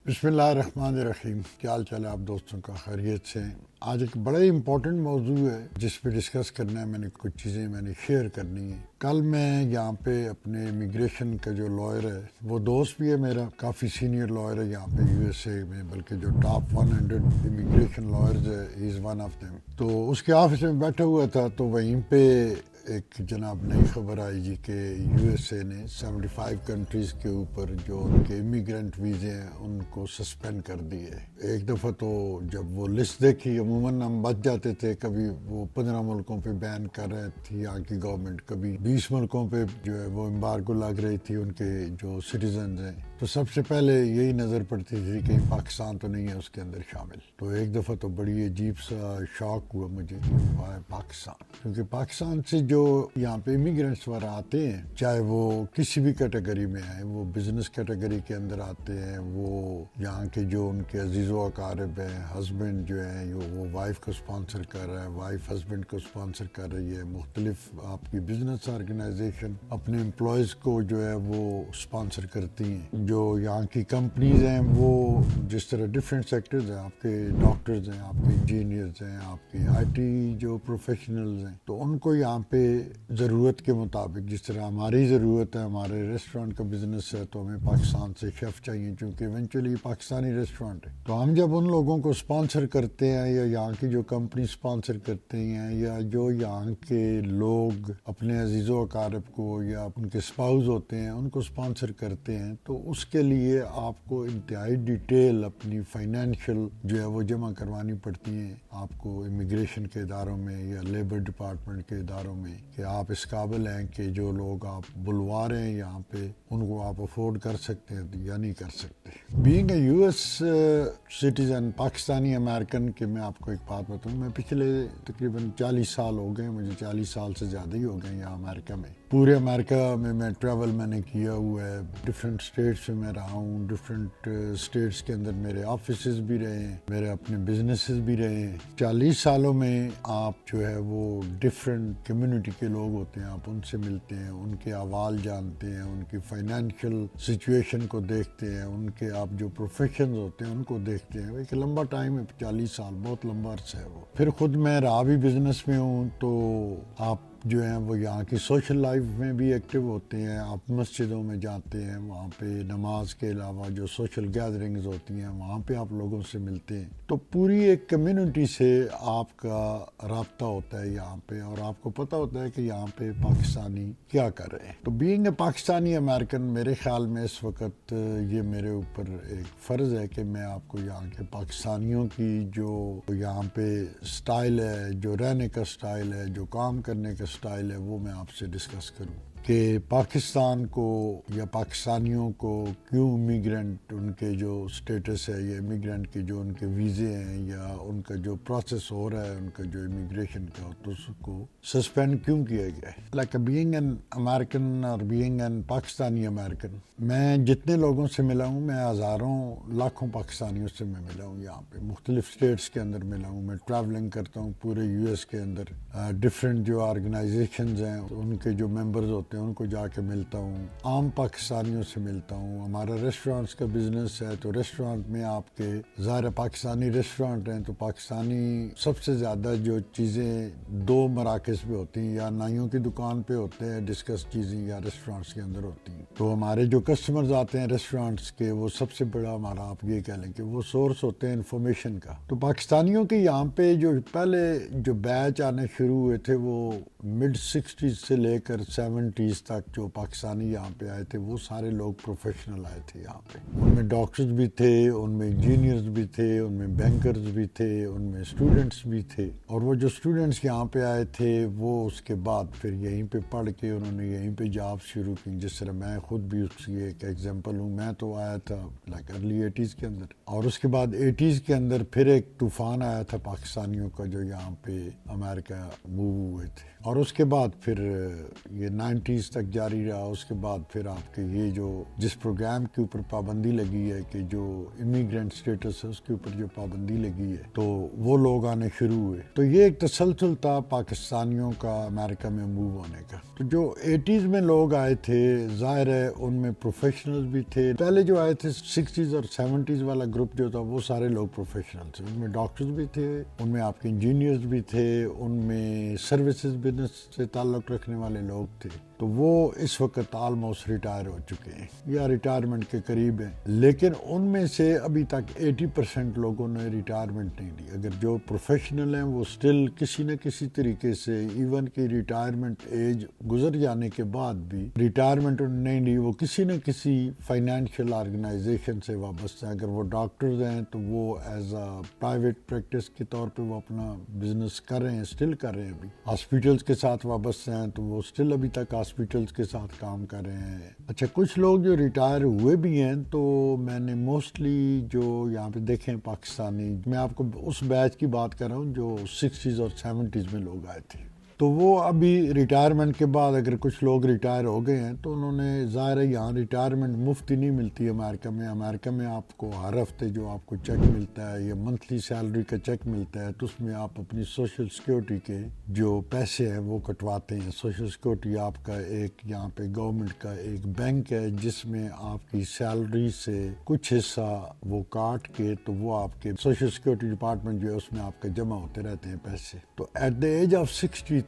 بسم اللہ الرحمن الرحیم. کیا حال چال ہے آپ دوستوں کا؟ خیریت سے؟ آج ایک بڑا ہی امپورٹنٹ موضوع ہے جس پہ ڈسکس کرنا ہے. میں نے کچھ چیزیں شیئر کرنی ہے. کل میں یہاں پہ اپنے امیگریشن کا جو لائر ہے، وہ دوست بھی ہے میرا، کافی سینئر لائر ہے یہاں پہ یو ایس اے میں، بلکہ جو ٹاپ 100 امیگریشن لائرز ہے، ہی از ون آف دیم. تو اس کے آفس میں بیٹھا ہوا تھا تو وہیں پہ ایک جناب نئی خبر آئی جی کہ یو ایس اے نے 75 کنٹریز کے اوپر جو ان کے امیگرینٹ ویزے ہیں ان کو سسپینڈ کر دیے. ایک دفعہ تو جب وہ لسٹ دیکھی، عموماً ہم بچ جاتے تھے، کبھی وہ 15 ملکوں پہ بین کر رہے تھی یہاں کی گورنمنٹ، کبھی 20 ملکوں پہ جو ہے وہ امبارگو لگ رہی تھی ان کے جو سٹیزنز ہیں. تو سب سے پہلے یہی نظر پڑتی تھی کہ پاکستان تو نہیں ہے اس کے اندر شامل. تو ایک دفعہ تو بڑی عجیب سا شاک ہوا مجھے کہ وہ ہے پاکستان، کیونکہ پاکستان سے جو یہاں پہ امیگرینٹس وغیرہ آتے ہیں، چاہے وہ کسی بھی کیٹیگری میں آئیں، وہ بزنس کیٹیگری کے اندر آتے ہیں، وہ یہاں کے جو ان کے عزیز و اقارب ہیں، ہسبینڈ جو ہیں وہ وائف کو اسپانسر کر رہا ہے، وائف ہسبینڈ کو اسپانسر کر رہی ہے، مختلف آپ کی بزنس آرگنائزیشن اپنے امپلائیز کو جو ہے وہ اسپانسر کرتی ہیں. جو یہاں کی کمپنیز ہیں وہ جس طرح ڈفرینٹ سیکٹرز ہیں، آپ کے ڈاکٹرز ہیں، آپ کے انجینئرز ہیں، آپ کے آئی ٹی جو پروفیشنلز ہیں، تو ان کو یہاں پہ ضرورت کے مطابق، جس طرح ہماری ضرورت ہے، ہمارے ریسٹورینٹ کا بزنس ہے تو ہمیں پاکستان سے شیف چاہیے چونکہ ایونچولی پاکستانی ریسٹورینٹ ہے. تو ہم جب ان لوگوں کو اسپانسر کرتے ہیں یا یہاں کی جو کمپنی اسپانسر کرتے ہیں یا جو یہاں کے لوگ اپنے عزیز و اقارب کو یا ان کے اسپاؤز ہوتے ہیں ان کو اسپانسر کرتے ہیں، تو اس کے لیے آپ کو انتہائی ڈیٹیل اپنی فائنینشیل جو ہے وہ جمع کروانی پڑتی ہیں آپ کو امیگریشن کے اداروں میں یا لیبر ڈپارٹمنٹ کے اداروں میں، کہ آپ اس قابل ہیں کہ جو لوگ آپ بلوا رہے ہیں یہاں پہ ان کو آپ افورڈ کر سکتے ہیں یا نہیں کر سکتے. Being a U S citizen, Pakistani American, کہ میں آپ کو ایک بات بتاؤں، میں پچھلے تقریباً 40 سال ہو گئے، مجھے 40 سال سے زیادہ ہی ہو گئے یہاں امریکہ میں. پورے امریکہ میں ٹریول میں نے کیا ہوا ہے، ڈفرینٹ اسٹیٹس میں رہا ہوں، ڈفرینٹ اسٹیٹس کے اندر میرے آفیسز بھی رہے ہیں، میرے اپنے بزنسز بھی رہے ہیں. 40 سالوں میں آپ جو ہے وہ ڈفرینٹ کمیونٹی کے لوگ ہوتے ہیں، آپ ان سے ملتے ہیں، ان کے احوال جانتے ہیں، ان کی فائنینشیل سچویشن کو دیکھتے ہیں، ان کے آپ جو پروفیشنز ہوتے ہیں ان کو دیکھتے ہیں. ایک لمبا ٹائم ہے، 40 سال بہت لمبا عرصہ ہے وہ. پھر خود میں رہا بھی بزنس میں ہوں، تو آپ جو ہیں وہ یہاں کی سوشل لائف میں بھی ایکٹیو ہوتے ہیں، آپ مسجدوں میں جاتے ہیں، وہاں پہ نماز کے علاوہ جو سوشل گیدرنگز ہوتی ہیں وہاں پہ آپ لوگوں سے ملتے ہیں. تو پوری ایک کمیونٹی سے آپ کا رابطہ ہوتا ہے یہاں پہ، اور آپ کو پتہ ہوتا ہے کہ یہاں پہ پاکستانی کیا کر رہے ہیں. تو بینگ اے پاکستانی امریکن، میرے خیال میں اس وقت یہ میرے اوپر ایک فرض ہے کہ میں آپ کو یہاں کے پاکستانیوں کی جو یہاں پہ سٹائل ہے، جو رہنے کا سٹائل ہے، جو کام کرنے کا سٹائل ہے، وہ میں آپ سے ڈسکس کروں کہ پاکستان کو یا پاکستانیوں کو کیوں امیگرینٹ ان کے جو سٹیٹس ہے یا امیگرینٹ کے جو ان کے ویزے ہیں یا ان کا جو پروسیس ہو رہا ہے ان کا جو امیگریشن کا، تو اس کو سسپینڈ کیوں کیا گیا ہے. لائک بینگ این امریکن اور بینگ این پاکستانی امریکن، میں جتنے لوگوں سے ملا ہوں، میں ہزاروں لاکھوں پاکستانیوں سے میں ملا ہوں یہاں پہ، مختلف اسٹیٹس کے اندر ملا ہوں. میں ٹریولنگ کرتا ہوں پورے یو ایس کے اندر، ڈفرینٹ جو آرگنائزیشنز ہیں ان کے جو ممبرز ہوتے ہیں ان کو جا کے ملتا ہوں، عام پاکستانیوں سے ملتا ہوں. ہمارا ریسٹورانٹس کا بزنس ہے تو ریسٹورانٹ میں آپ کے ظاہر پاکستانی ریسٹورانٹ ہیں تو پاکستانی سب سے زیادہ جو چیزیں دو مراکز پہ ہوتی ہیں، یا نائیوں کی دکان پہ ہوتے ہیں ڈسکس چیزیں، یا ریسٹورانٹس کے اندر ہوتی ہیں. تو ہمارے جو کسٹمرز آتے ہیں ریسٹورانٹس کے، وہ سب سے بڑا ہمارا آپ یہ کہہ لیں کہ وہ سورس ہوتے ہیں انفارمیشن کا. تو پاکستانیوں کے یہاں پہ جو پہلے جو بیچ آنے شروع ہوئے تھے وہ مڈ 60s سے لے کر 70s تک جو پاکستانی یہاں پہ آئے تھے وہ سارے لوگ پروفیشنل آئے تھے یہاں پہ. ان میں ڈاکٹرز بھی تھے، ان میں انجینئرز بھی تھے، ان میں بینکرز بھی تھے، ان میں اسٹوڈنٹس بھی تھے. اور وہ جو اسٹوڈنٹس یہاں پہ آئے تھے وہ اس کے بعد پھر یہیں پہ پڑھ کے انہوں نے یہیں پہ جاب شروع کی. جس طرح میں خود بھی اس کی ایک ایگزامپل ہوں. میں تو آیا تھا لائک ارلی 80s کے اندر، اور اس کے بعد 80s کے اندر پھر ایک طوفان آیا تھا پاکستانیوں کا جو یہاں پہ امریکہ موو ہوئے تھے. اور اس کے بعد پھر یہ 90s 80s تک جاری رہا. اس کے بعد پھر آپ کے یہ جو جس پروگرام کے اوپر پابندی لگی ہے کہ جو امیگرینٹ سٹیٹس ہے اس کے اوپر جو پابندی لگی ہے تو وہ لوگ آنے شروع ہوئے. تو یہ ایک تسلسل تھا پاکستانیوں کا امریکہ میں موو ہونے کا. تو جو 80s میں لوگ آئے تھے ظاہر ہے ان میں پروفیشنل بھی تھے. پہلے جو آئے تھے 60s اور 70s والا گروپ جو تھا وہ سارے لوگ پروفیشنل تھے. ان میں ڈاکٹرز بھی تھے, ان میں آپ کے انجینئرز بھی تھے, ان میں سروسز بزنس سے تعلق رکھنے والے لوگ تھے. تو وہ اس وقت آلموسٹ ریٹائر ہو چکے ہیں یا ریٹائرمنٹ کے قریب ہیں. لیکن ان میں سے ابھی تک 80% لوگوں نے ریٹائرمنٹ نہیں لی. اگر جو پروفیشنل ہیں وہ سٹل کسی نہ کسی طریقے سے ایون کی ریٹائرمنٹ ایج گزر جانے کے بعد بھی ریٹائرمنٹ نہیں لی, وہ کسی نہ کسی فائنینشیل آرگنائزیشن سے وابستہ ہیں. اگر وہ ڈاکٹرز ہیں تو وہ ایز اے پرائیویٹ پریکٹس کے طور پہ وہ اپنا بزنس کر رہے ہیں, سٹل کر رہے ہیں. ابھی ہاسپٹلس کے ساتھ وابستہ ہیں تو وہ سٹل ابھی تک ہاسپٹلس کے ساتھ کام کر رہے ہیں. اچھا, کچھ لوگ جو ریٹائر ہوئے بھی ہیں تو میں نے موسٹلی جو یہاں پہ دیکھیں پاکستانی, میں آپ کو اس بیچ کی بات کر رہا ہوں جو 60s اور 70s میں لوگ آئے تھے. تو وہ ابھی ریٹائرمنٹ کے بعد اگر کچھ لوگ ریٹائر ہو گئے ہیں تو انہوں نے ظاہر ہے یہاں ریٹائرمنٹ مفت ہی نہیں ملتی امریکہ میں. امریکہ میں آپ کو ہر ہفتے جو آپ کو چیک ملتا ہے یا منتھلی سیلری کا چیک ملتا ہے تو اس میں آپ اپنی سوشل سیکیورٹی کے جو پیسے ہیں وہ کٹواتے ہیں. سوشل سیکیورٹی آپ کا ایک یہاں پہ گورنمنٹ کا ایک بینک ہے جس میں آپ کی سیلری سے کچھ حصہ وہ کاٹ کے تو وہ آپ کے سوشل سیکیورٹی ڈپارٹمنٹ جو ہے اس میں آپ کا جمع ہوتے رہتے ہیں پیسے. تو ایٹ دا ایج آف 63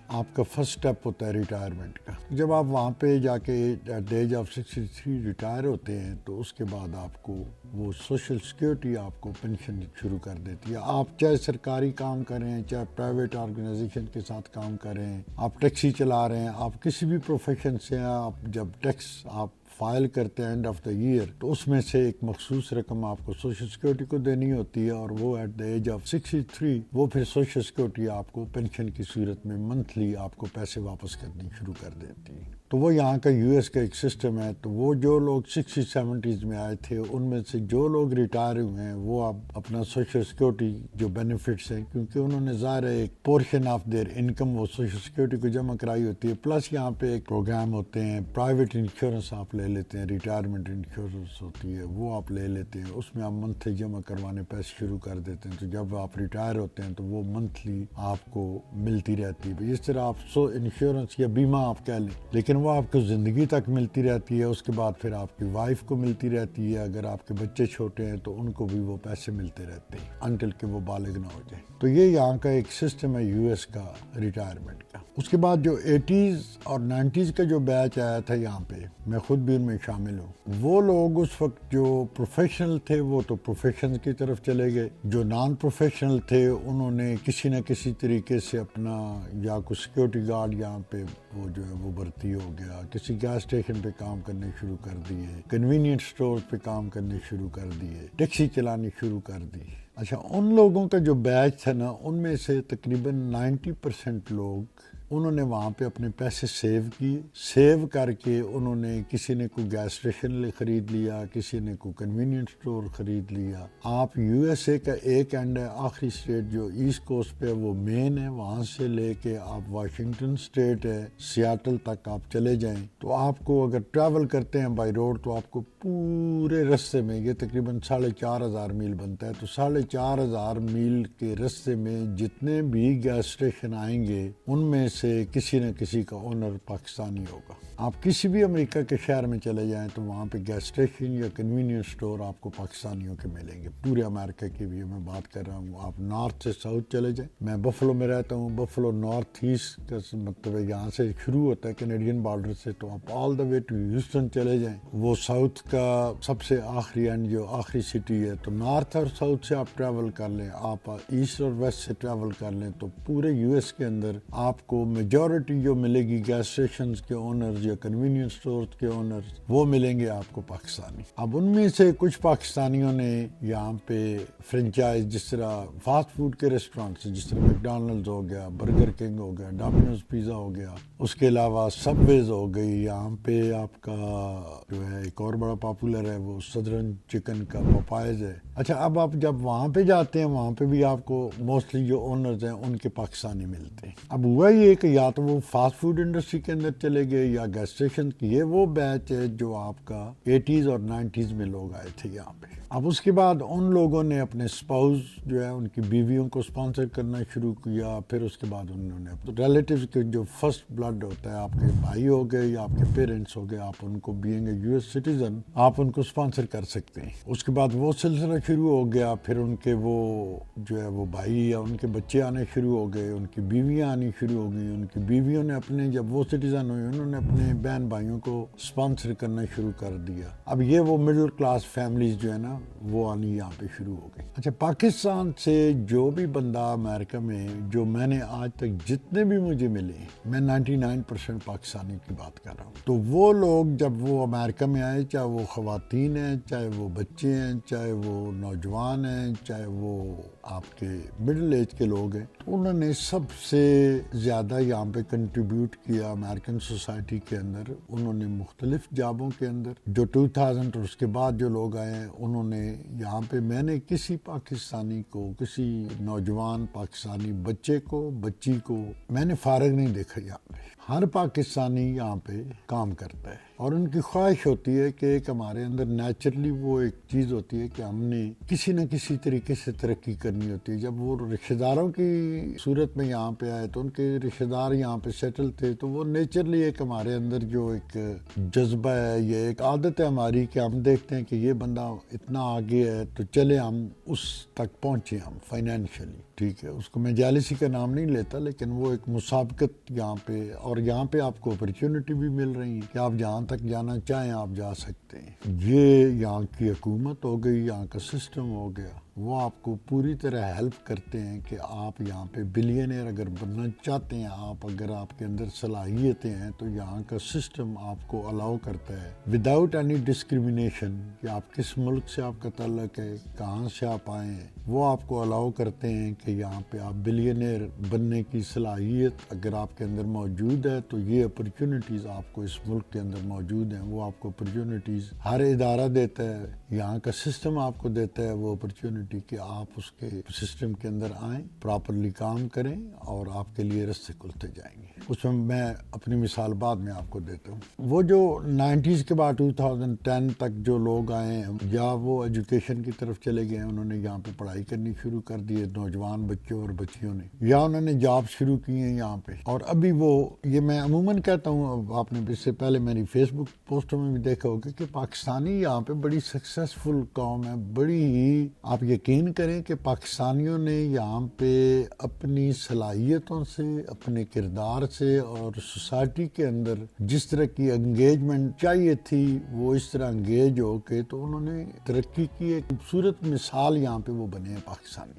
آپ کا فرسٹ سٹیپ ہوتا ہے ریٹائرمنٹ کا. جب آپ وہاں پہ جا کے at the age of 63 retire ہوتے ہیں تو اس کے بعد آپ کو وہ سوشل سیکیورٹی آپ کو پینشن شروع کر دیتی ہے. آپ چاہے سرکاری کام کریں چاہے پرائیویٹ آرگنائزیشن کے ساتھ کام کریں, آپ ٹیکسی چلا رہے ہیں, آپ کسی بھی پروفیشن سے ہیں, آپ جب ٹیکس آپ فائل کرتے ہیں اینڈ آف دا ایئر تو اس میں سے ایک مخصوص رقم آپ کو سوشل سیکیورٹی کو دینی ہوتی ہے اور وہ ایٹ دا ایج آف 63 وہ پھر سوشل سیکیورٹی آپ کو پینشن کی صورت میں منتھلی آپ کو پیسے واپس کرنی شروع کر دیتی ہے. تو وہ یہاں کا یو ایس کا ایک سسٹم ہے. تو وہ جو لوگ 60s 70s میں آئے تھے ان میں سے جو لوگ ریٹائر ہوئے ہیں وہ اب اپنا سوشل سیکیورٹی جو بینیفٹس ہیں کیونکہ انہوں نے ظاہر ہے ایک پورشن آف دیئر انکم وہ سوشل سیکیورٹی کو جمع کرائی ہوتی ہے, پلس یہاں پہ ایک پروگرام ہوتے ہیں پرائیویٹ انشورنس آپ لے لیتے ہیں, ریٹائرمنٹ انشورنس ہوتی ہے وہ آپ لے لیتے ہیں, اس میں آپ منتھلی جمع کروانے پیسے شروع کر دیتے ہیں. تو جب آپ ریٹائر ہوتے ہیں تو وہ منتھلی آپ کو ملتی رہتی ہے. اس طرح آپ انشورنس یا بیمہ آپ کہہ لیں, لیکن وہ آپ کو زندگی تک ملتی رہتی ہے. اس کے بعد پھر آپ کی وائف کو ملتی رہتی ہے. اگر آپ کے بچے چھوٹے ہیں تو ان کو بھی وہ پیسے ملتے رہتے ہیں انٹل کہ وہ بالغ نہ ہو جائیں. تو یہ یہاں کا ایک سسٹم ہے یو ایس کا ریٹائرمنٹ کا. اس کے بعد جو 80s اور 90s کا جو بیچ آیا تھا یہاں پہ, میں خود بھی ان میں شامل ہوں, وہ لوگ اس وقت جو پروفیشنل تھے وہ تو پروفیشن کی طرف چلے گئے. جو نان پروفیشنل تھے انہوں نے کسی نہ کسی طریقے سے اپنا یا کوئی سیکیورٹی گارڈ یہاں پہ وہ جو ہے وہ بھرتی ہو گیا, کسی گیس اسٹیشن پہ کام کرنے شروع کر دیے, کنوینئنٹ اسٹور پہ کام کرنے شروع کر دیے, ٹیکسی چلانی شروع کر دی. اچھا, ان لوگوں کا جو بیچ تھا نا ان میں سے تقریباً 90% لوگ انہوں نے وہاں پہ اپنے پیسے سیو کر کے انہوں نے کسی نے کوئی گیس اسٹیشن خرید لیا, کسی نے کوئی کنوینئنٹ اسٹور خرید لیا. آپ یو ایس اے کا ایک اینڈ ہے, آخری اسٹیٹ جو ایسٹ کوسٹ پہ وہ مین ہے, وہاں سے لے کے آپ واشنگٹن اسٹیٹ ہے سیاٹل تک آپ چلے جائیں تو آپ کو اگر ٹریول کرتے ہیں بائی روڈ تو آپ کو پورے رستے میں, یہ تقریباً 4,500 میل بنتا ہے, تو 4,500 میل کے رستے میں جتنے بھی گیس اسٹیشن آئیں گے ان میں سے کسی نہ کسی کا اونر پاکستانی ہوگا. آپ کسی بھی امریکہ کے شہر میں چلے جائیں تو وہاں پہ گیس اسٹیشن یا کنوینئنٹ اسٹور آپ کو پاکستانیوں کے ملیں گے. پورے امریکہ کی بھی میں بات کر رہا ہوں. آپ نارتھ سے ساؤتھ چلے جائیں, میں بفلو میں رہتا ہوں, بفلو نارتھ ایسٹ کا مطلب ہے یہاں سے شروع ہوتا ہے کینیڈین بارڈر سے, تو آپ آل دا وے ٹو ہیوسٹن چلے جائیں, وہ ساؤتھ کا سب سے آخری اینڈ جو آخری سٹی ہے. تو نارتھ اور ساؤتھ سے آپ ٹریول کر لیں, آپ ایسٹ اور ویسٹ سے ٹریول کر لیں تو پورے یو ایس کے اندر آپ کو میجورٹی جو ملے گی گیس اسٹیشنز کے اونرز یا کنوینئنٹ اسٹورز کے اونرز وہ ملیں گے آپ کو پاکستانی. اب ان میں سے کچھ پاکستانیوں نے یہاں پہ فرنچائز جس طرح فاسٹ فوڈ کے ریسٹورانٹس جس طرح میکڈونلڈز ہو گیا, برگر کنگ ہو گیا, ڈومینوز پیزا ہو گیا, اس کے علاوہ سب ویز ہو گئی, یہاں پہ آپ کا جو ہے ایک اور بڑا پاپولر ہے وہ سدرن چکن کا پپائز ہے. اچھا اب آپ جب وہاں پہ جاتے ہیں وہاں پہ بھی آپ کو موسٹلی جو اونرز ہیں ان کے پاکستانی ملتے ہیں. اب ہوا یہ کہ یا تو وہ فاسٹ فوڈ انڈسٹری کے اندر چلے گئے یا گیس اسٹیشن کی. یہ وہ بیچ ہے جو آپ کا 80s اور 90s میں لوگ آئے تھے یہاں پہ. اب اس کے بعد ان لوگوں نے اپنے سپاؤز جو ہے ان کی بیویوں کو اسپانسر کرنا شروع کیا. پھر اس کے بعد انہوں نے ریلیٹیوز کے جو فرسٹ بلڈ ہوتا ہے آپ کے بھائی ہو گئے یا آپ کے پیرنٹس ہو گئے, آپ ان کو بینگ اے US سٹیزن آپ ان کو اسپانسر کر سکتے ہیں. اس کے بعد وہ سلسلہ شروع ہو گیا. پھر ان کے وہ جو ہے وہ بھائی یا ان کے بچے آنے شروع ہو گئے, ان کی بیویاں آنی شروع ہو گئیں. ان کی بیویوں نے اپنے جب وہ سٹیزن ہوئے انہوں نے اپنے بہن بھائیوں کو اسپانسر کرنا شروع کر دیا. اب یہ وہ مڈل کلاس فیملیز جو ہے نا وہ آنی یہاں پہ شروع ہو گئی. اچھا پاکستان سے جو بھی بندہ امریکہ میں, جو میں نے آج تک جتنے بھی مجھے ملے, میں 99% پاکستانی کی بات کر رہا ہوں, تو وہ لوگ جب وہ امریکہ میں آئے, چاہے وہ خواتین ہیں, چاہے وہ بچے ہیں, چاہے وہ نوجوان ہیں, چاہے وہ آپ کے مڈل ایج کے لوگ ہیں, انہوں نے سب سے زیادہ یہاں پہ کنٹریبیوٹ کیا امریکن سوسائٹی کے اندر. انہوں نے مختلف جابوں کے اندر جو 2000 اور اس کے بعد جو لوگ آئے ہیں انہوں نے یہاں پہ, میں نے کسی پاکستانی کو, کسی نوجوان پاکستانی بچے کو, بچی کو میں نے فارغ نہیں دیکھا. یہاں پہ ہر پاکستانی یہاں پہ کام کرتا ہے اور ان کی خواہش ہوتی ہے کہ ایک ہمارے اندر نیچرلی وہ ایک چیز ہوتی ہے کہ ہم نے کسی نہ کسی طریقے سے ترقی کرنی ہوتی ہے. جب وہ رشتہ داروں کی صورت میں یہاں پہ آئے تو ان کے رشتہ دار یہاں پہ سیٹل تھے, تو وہ نیچرلی ایک ہمارے اندر جو ایک جذبہ ہے, یہ ایک عادت ہے ہماری کہ ہم دیکھتے ہیں کہ یہ بندہ اتنا آگے ہے تو چلے ہم اس تک پہنچے, ہم فائنینشلی. ٹھیک ہے, اس کو میں جالسی کا نام نہیں لیتا, لیکن وہ ایک مسابقت یہاں پہ, اور یہاں پہ آپ کو اپرچونٹی بھی مل رہی ہے کہ آپ جہاں تک جانا چاہیں آپ جا سکتے ہیں. یہ یہاں کی حکومت ہو گئی, یہاں کا سسٹم ہو گیا, وہ آپ کو پوری طرح ہیلپ کرتے ہیں کہ آپ یہاں پہ بلینئر اگر بننا چاہتے ہیں, آپ اگر آپ کے اندر صلاحیتیں ہیں تو یہاں کا سسٹم آپ کو الاؤ کرتا ہے وداؤٹ اینی ڈسکریمنیشن کہ آپ کس ملک سے آپ کا تعلق ہے, کہاں سے آپ آئے ہیں, وہ آپ کو الاؤ کرتے ہیں کہ یہاں پہ آپ بلینئر بننے کی صلاحیت اگر آپ کے اندر موجود ہے تو یہ اپرچونٹیز آپ کو اس ملک کے اندر موجود ہیں. وہ آپ کو اپرچونٹیز ہر ادارہ دیتا ہے, یہاں کا سسٹم آپ کو دیتا ہے وہ اپرچونٹی کہ آپ اس کے سسٹم کے اندر آئیں, پراپرلی کام کریں اور آپ کے لیے رستے کھلتے جائیں گے. اس میں اپنی مثال بعد میں آپ کو دیتا ہوں. وہ جو 90s کے بعد 2010 تک جو لوگ آئے ہیں, یا وہ ایجوکیشن کی طرف چلے گئے, انہوں نے یہاں پہ پڑھائی کرنی شروع کر دی ہے, نوجوان بچوں اور بچیوں نے, یا انہوں نے جاب شروع کی ہیں یہاں پہ. اور ابھی وہ, یہ میں عموماً کہتا ہوں, آپ نے اس سے پہلے میری فیس بک پوسٹوں میں بھی دیکھا ہوگا کہ پاکستانی یہاں پہ بڑی سکسیسفل قوم ہے. بڑی ہی آپ یقین کریں کہ پاکستانیوں نے یہاں پہ اپنی صلاحیتوں سے, اپنے کردار سے اور سوسائٹی کے اندر جس طرح کی انگیجمنٹ چاہیے تھی وہ اس طرح انگیج ہو کے تو انہوں نے ترقی کی. ایک خوبصورت مثال یہاں پہ وہ بنے ہیں پاکستانی.